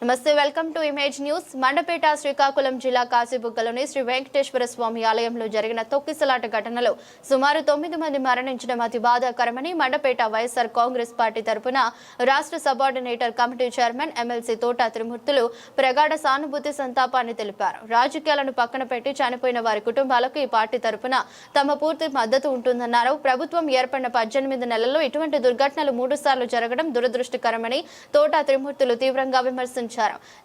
నమస్తే, welcome to image news. Mandapeta Srikakulam జిల్లా కాశీబుగ్గలోని శ్రీ వెంకటేశ్వర స్వామి ఆలయంలో జరిగిన తొక్కిసలాట ఘటనలో సుమారు 9 మంది మరణించడం అతి బాధాకరమని మండపేట వైఎస్ఆర్ కాంగ్రెస్ పార్టీ తరపున రాష్ట్ర సబార్డినేటర్ కమిటీ చైర్మన్ ఎమ్మెల్సీ తోట త్రిమూర్తులు ప్రగాఢ సానుభూతి సంతాపాన్ని తెలిపారు. రాజకీయాలను పక్కన పెట్టి చనిపోయిన వారి కుటుంబాలకు ఈ పార్టీ తరపున తమ పూర్తి మద్దతు ఉంటుందన్నారు. ప్రభుత్వం ఏర్పడిన 18 నెలల్లో ఇటువంటి దుర్ఘటనలు 3 సార్లు జరగడం దురదృష్టకరమని తోట త్రిమూర్తులు తీవ్రంగా విమర్శించారు.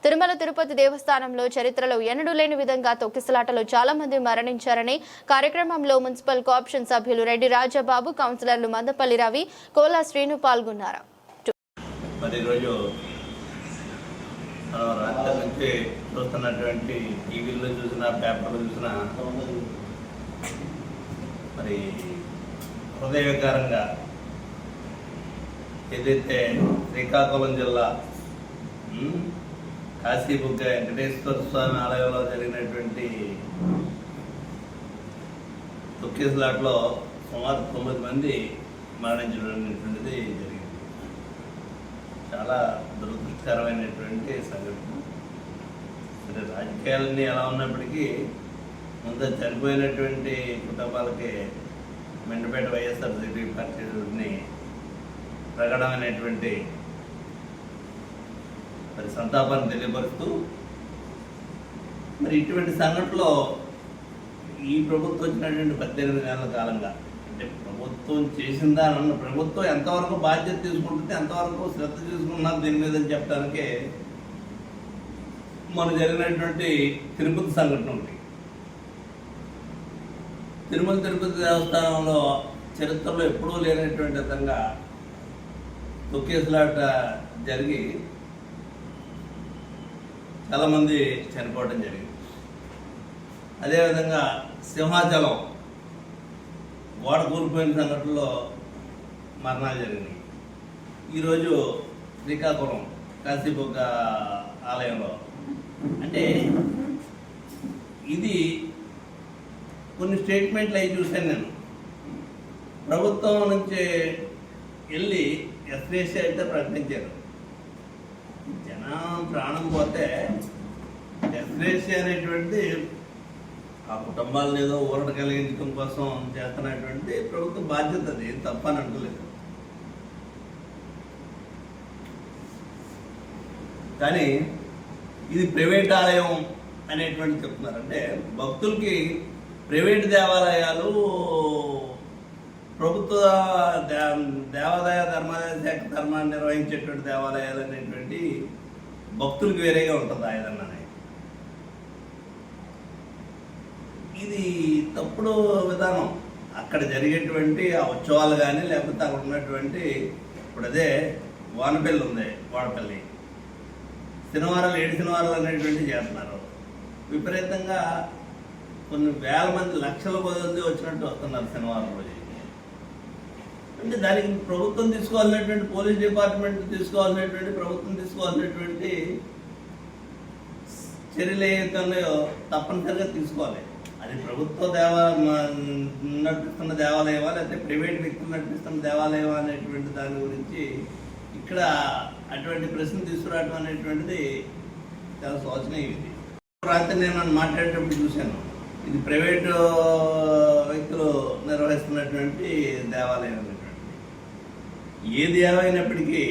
తిరుమల తిరుపతి దేవస్థానంలో చరిత్రలో ఎన్నడూ లేని విధంగా తొక్కిసలాటలో చాలా మంది మరణించారని కార్యక్రమంలో మున్సిపల్ కార్పొరేషన్ సభ్యులు రెడ్డి రాజాబాబు, కౌన్సిలర్లు మందపల్లి రవి, కోలా శ్రీను పాల్గొన్నారు. హృదయకరంగా ఏదైతే శ్రీకాకుళం జిల్లా కాశీబుగ్గ వెంకటేశ్వర స్వామి ఆలయంలో జరిగినటువంటి తొక్కిసలాట్లో సుమారు 9 మంది మరణించడం అనేటువంటిది జరిగింది. చాలా దురదృష్టకరమైనటువంటి సంఘటన. సరే, రాజకీయాలన్నీ ఎలా ఉన్నప్పటికీ ముందు చనిపోయినటువంటి కుటుంబాలకి మండపేట వైఎస్ఆర్సీపీ పార్టీని ప్రకటమైనటువంటి మరి సంతాపాన్ని తెలియపరుస్తూ, మరి ఇటువంటి సంఘటనలో ఈ ప్రభుత్వం వచ్చినటువంటి 18 నెలల కాలంగా, అంటే ప్రభుత్వం చేసిందా అన్న ప్రభుత్వం ఎంతవరకు బాధ్యత తీసుకుంటుంది, ఎంతవరకు శ్రద్ధ తీసుకున్నారు దీని మీద అని చెప్పడానికే మన జరిగినటువంటి తిరుపతి సంఘటన ఉంది. తిరుమల తిరుపతి దేవస్థానంలో చరిత్రలో ఎప్పుడూ లేనటువంటి విధంగా తొక్కేసలాట జరిగి చాలామంది చనిపోవడం జరిగింది. అదేవిధంగా సింహాచలం గోడ కూలిపోయిన సంఘటనలో మరణాలు జరిగినాయి. ఈరోజు శ్రీకాకుళం కాశీబుగ్గ ఆలయంలో, అంటే ఇది కొన్ని స్టేట్మెంట్లు అవి చూశాను నేను. ప్రభుత్వం నుంచి వెళ్ళి ఎస్రేసి అయితే ప్రకటించారు. జనం ప్రాణం పోతే ఎస్రేసి అనేటువంటి ఆ కుటుంబాలను ఏదో ఊరట కలిగించడం కోసం చేస్తున్నటువంటి ప్రభుత్వ బాధ్యత, అది ఏం తప్పని అంటలేదు. కానీ ఇది ప్రైవేట్ ఆలయం అనేటువంటి చెప్తున్నారు. అంటే భక్తులకి ప్రైవేట్ దేవాలయాలు, ప్రభుత్వ దేవాదాయ ధర్మాదాయ శాఖ ధర్మాన్ని నిర్వహించేటువంటి దేవాలయాలు అనేటువంటి భక్తులకు వేరేగా ఉంటుంది ఏదన్నా. ఇది తప్పుడు విధానం. అక్కడ జరిగేటువంటి ఆ ఉత్సవాలు కానీ, లేకపోతే అక్కడ ఉన్నటువంటి, ఇప్పుడు అదే వానపల్లి ఉంది, వాడపల్లి శనివారాలు 7 శనివారాలు అనేటువంటి చేస్తున్నారు. విపరీతంగా కొన్ని వేల మంది, లక్షల కొద్ది వచ్చినట్టు వస్తున్నారు శనివారం రోజు. అంటే దానికి ప్రభుత్వం తీసుకోవాల్సినటువంటి, పోలీస్ డిపార్ట్మెంట్ తీసుకోవాల్సినటువంటి, ప్రభుత్వం తీసుకోవాల్సినటువంటి చర్యలు ఏవైతున్నాయో తప్పనిసరిగా తీసుకోవాలి. అది ప్రభుత్వ నడిపిస్తున్న దేవాలయమా, లేకపోతే ప్రైవేట్ వ్యక్తులు నడిపిస్తున్న దేవాలయమా అనేటువంటి దాని గురించి ఇక్కడ అటువంటి ప్రశ్న తీసుకురావడం అనేటువంటిది చాలా శోచనీయం. రాత్రి నేను మాట్లాడేటప్పుడు చూశాను, ఇది ప్రైవేటు వ్యక్తులు నిర్వహిస్తున్నటువంటి దేవాలయం అనేటువంటి. ఏది ఏమైనప్పటికీ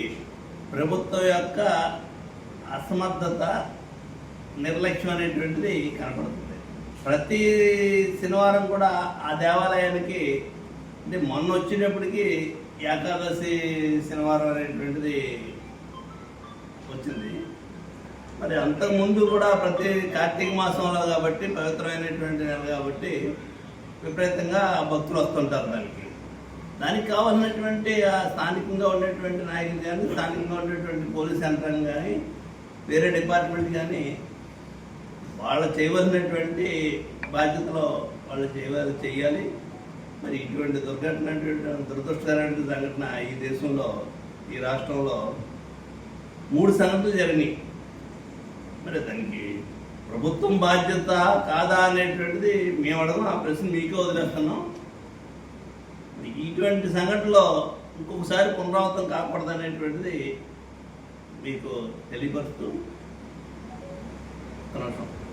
ప్రభుత్వం యొక్క అసమర్థత, నిర్లక్ష్యం అనేటువంటిది కనపడుతుంది. ప్రతి శనివారం కూడా ఆ దేవాలయానికి, అంటే మొన్న వచ్చేటప్పటికి ఏకాదశి శనివారం అనేటువంటిది వచ్చింది. మరి అంతకుముందు కూడా ప్రతి కార్తీక మాసంలో కాబట్టి, పవిత్రమైనటువంటి నెల కాబట్టి విపరీతంగా భక్తులు వస్తుంటారు. దానికి కావాల్సినటువంటి స్థానికంగా ఉండేటువంటి నాయకులు కానీ, స్థానికంగా ఉండేటువంటి పోలీస్ యంత్రాంగం కానీ, వేరే డిపార్ట్మెంట్ కానీ వాళ్ళు చేయవలసినటువంటి బాధ్యతలో వాళ్ళు చేయాలి. మరి ఇటువంటి దుర్ఘటన, దురదృష్టకరమైన సంఘటన ఈ దేశంలో, ఈ రాష్ట్రంలో 3 సంఘటనలు జరిగినాయి. మరి దానికి ప్రభుత్వం బాధ్యత కాదా అనేటువంటిది మేము అడగం. ఆ ప్రశ్న మీకే వదిలేస్తున్నాం. ఇటువంటి సంఘటనలో ఇంకొకసారి పునరావృతం కాకూడదనేటువంటిది మీకు తెలియపరుస్తూ ఒక్క నిమిషం.